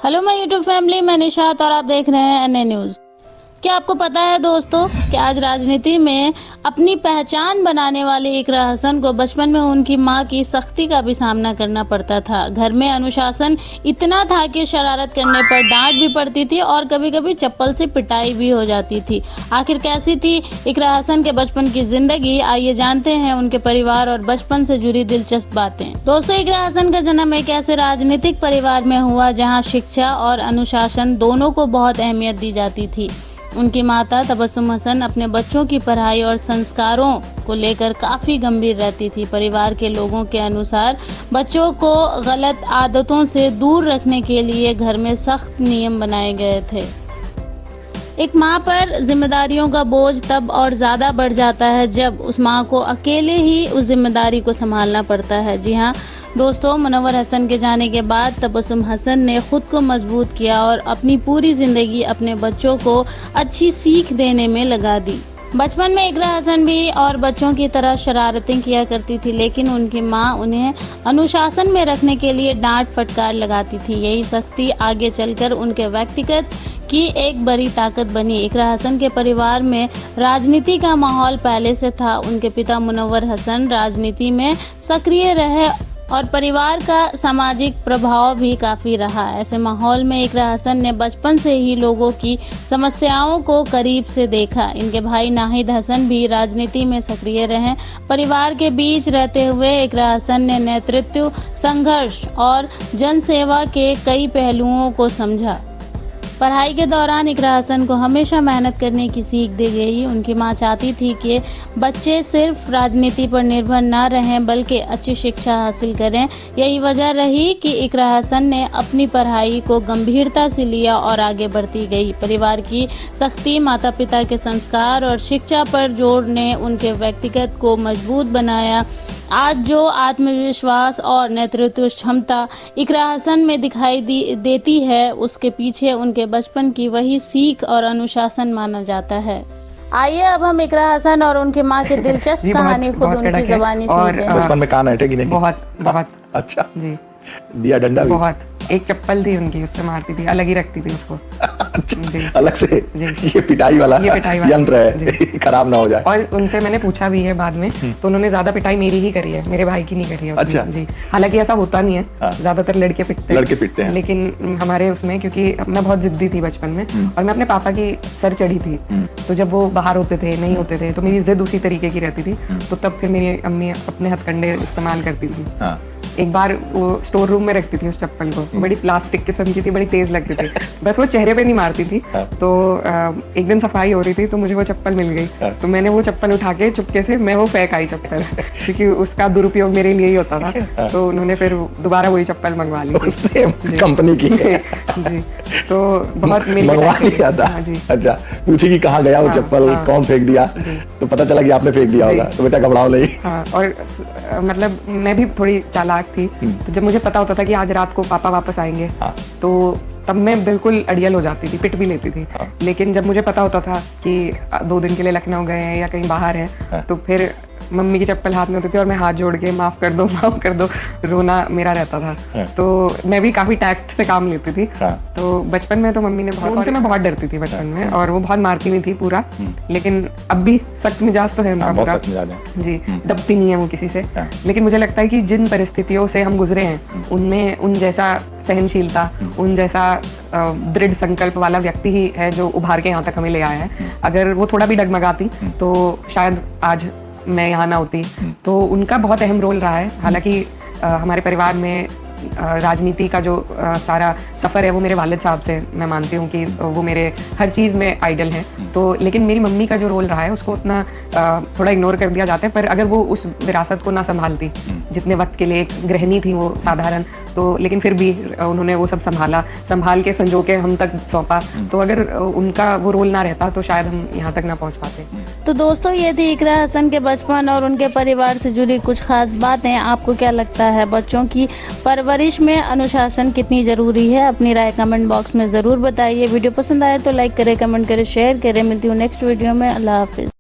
Hello my YouTube family, मैं निशात और आप देख रहे हैं एनए न्यूज़। क्या आपको पता है दोस्तों कि आज राजनीति में अपनी पहचान बनाने वाली इकरा हसन को बचपन में उनकी मां की सख्ती का भी सामना करना पड़ता था। घर में अनुशासन इतना था कि शरारत करने पर डांट भी पड़ती थी और कभी कभी चप्पल से पिटाई भी हो जाती थी। आखिर कैसी थी इकरा हसन के बचपन की जिंदगी, आइए जानते हैं उनके परिवार और बचपन से जुड़ी दिलचस्प बातें। दोस्तों, इकरा हसन का जन्म एक ऐसे राजनीतिक परिवार में हुआ जहाँ शिक्षा और अनुशासन दोनों को बहुत अहमियत दी जाती थी। उनकी माता तबस्सुम हसन अपने बच्चों की पढ़ाई और संस्कारों को लेकर काफ़ी गंभीर रहती थी। परिवार के लोगों के अनुसार बच्चों को गलत आदतों से दूर रखने के लिए घर में सख्त नियम बनाए गए थे। एक माँ पर जिम्मेदारियों का बोझ तब और ज़्यादा बढ़ जाता है जब उस माँ को अकेले ही उस जिम्मेदारी को संभालना पड़ता है। जी हाँ दोस्तों, मुनव्वर हसन के जाने के बाद तबस्सुम हसन ने खुद को मजबूत किया और अपनी पूरी ज़िंदगी अपने बच्चों को अच्छी सीख देने में लगा दी। बचपन में इकरा हसन भी और बच्चों की तरह शरारतें किया करती थी, लेकिन उनकी मां उन्हें अनुशासन में रखने के लिए डांट फटकार लगाती थी। यही सख्ती आगे चलकर उनके व्यक्तिगत की एक बड़ी ताकत बनी। इकरा हसन के परिवार में राजनीति का माहौल पहले से था। उनके पिता मुनव्वर हसन राजनीति में सक्रिय रहे और परिवार का सामाजिक प्रभाव भी काफ़ी रहा। ऐसे माहौल में इकरा हसन ने बचपन से ही लोगों की समस्याओं को करीब से देखा। इनके भाई नाहिद हसन भी राजनीति में सक्रिय रहे। परिवार के बीच रहते हुए इकरा हसन ने नेतृत्व, संघर्ष और जनसेवा के कई पहलुओं को समझा। पढ़ाई के दौरान इकरा हसन को हमेशा मेहनत करने की सीख दी गई। उनकी मां चाहती थी कि बच्चे सिर्फ राजनीति पर निर्भर न रहें बल्कि अच्छी शिक्षा हासिल करें। यही वजह रही कि इकरा हसन ने अपनी पढ़ाई को गंभीरता से लिया और आगे बढ़ती गई। परिवार की सख्ती, माता पिता के संस्कार और शिक्षा पर जोर ने उनके व्यक्तिगत को मजबूत बनाया। आज जो आत्मविश्वास और नेतृत्व क्षमता इकरा हसन में दिखाई देती है, उसके पीछे उनके बचपन की वही सीख और अनुशासन माना जाता है। आइए अब हम इकरा हसन और उनकी मां की दिलचस्प कहानी खुद उनकी ज़बानी सुनते हैं। बचपन में कान हटे कि नहीं? बहुत अच्छा जी। दिया डंडा भी? बहुत। एक चप्पल थी उनकी, उससे मारती थी, अलग ही रखती थी उसको। अच्छा, अलग से ये पिटाई वाला यंत्र है, खराब ना हो जाए। और उनसे मैंने पूछा भी है बाद में, तो उन्होंने ज्यादा पिटाई मेरी ही करी है, मेरे भाई की नहीं करी है। अच्छा जी। हालांकि ऐसा होता नहीं है, ज्यादातर लड़के पिटते हैं, लेकिन हमारे उसमें, क्योंकि मैं बहुत जिद्दी थी बचपन में और मैं अपने पापा की सर चढ़ी थी, तो जब वो बाहर होते थे, नहीं होते थे, तो मेरी जिद उसी तरीके की रहती थी। तो तब फिर मेरी अम्मी अपने हथकंडे इस्तेमाल करती थी। एक बार वो स्टोर रूम में रखती थी उस चप्पल को, बड़ी प्लास्टिक किस्म की थी, बड़ी तेज लगती थी, बस वो चेहरे पे नहीं मारती थी। तो एक दिन सफाई हो रही थी तो मुझे वो चप्पल मिल गई, तो मैंने वो चप्पल उठा के चुपके से मैं वो फेंक आई चप्पल क्योंकि उसका दुरुपयोग मेरे लिए ही होता था। तो उन्होंने फिर दोबारा वही चप्पल मंगवा ली कंपनी की। जी, तो बहुत मंगवा लिया था। अच्छा, पूछी कि कहाँ गया वो चप्पल, कौन फेंक दिया? तो पता चला कि आपने फेंक दिया होगा, तो बेटा घबराओ नहीं। और मतलब मैं भी थोड़ी चालाक थी, तो जब मुझे पता होता था कि आज रात को पापा वापस आएंगे, तो तब मैं बिल्कुल अड़ियल हो जाती थी, पिट भी लेती थी। लेकिन जब मुझे पता होता था कि 2 दिन के लिए लखनऊ गए हैं या कहीं बाहर हैं, तो फिर मम्मी की चप्पल हाथ में होती थी और मैं हाथ जोड़ के माफ कर दो रोना मेरा रहता था। तो मैं भी काफी टैक्ट से काम लेती थी। तो बचपन में तो मम्मी ने उनसे मैं बहुत डरती थी बचपन में, और वो बहुत मारती भी थी पूरा, लेकिन अब भी सख्त मिजाज तो है उनका पूरा जी, दबती नहीं है वो किसी से। लेकिन मुझे लगता है कि जिन परिस्थितियों से हम गुजरे हैं, उनमें उन जैसा सहनशीलता, उन जैसा दृढ़ संकल्प वाला व्यक्ति ही है जो उभार के यहाँ तक हमें ले आया है। अगर वो थोड़ा भी डगमगाती तो शायद आज मैं यहाँ ना होती। तो उनका बहुत अहम रोल रहा है। हालांकि हमारे परिवार में राजनीति का जो सारा सफ़र है वो मेरे वालिद साहब से, मैं मानती हूँ कि वो मेरे हर चीज़ में आइडल हैं। तो लेकिन मेरी मम्मी का जो रोल रहा है उसको उतना थोड़ा इग्नोर कर दिया जाता है। पर अगर वो उस विरासत को ना संभालती, जितने वक्त के लिए एक गृहिणी थी वो साधारण, तो लेकिन फिर भी उन्होंने वो सब संभाल के संजो के हम तक सौंपा। तो अगर उनका वो रोल ना रहता तो शायद हम यहाँ तक ना पहुँच पाते। तो दोस्तों, ये थी इकरा हसन के बचपन और उनके परिवार से जुड़ी कुछ खास बातें। आपको क्या लगता है, बच्चों की परवरिश में अनुशासन कितनी जरूरी है? अपनी राय कमेंट बॉक्स में जरूर बताइए। वीडियो पसंद आए तो लाइक करें, कमेंट करें, शेयर करें। मिलती हूँ नेक्स्ट वीडियो में। अल्लाह हाफिज।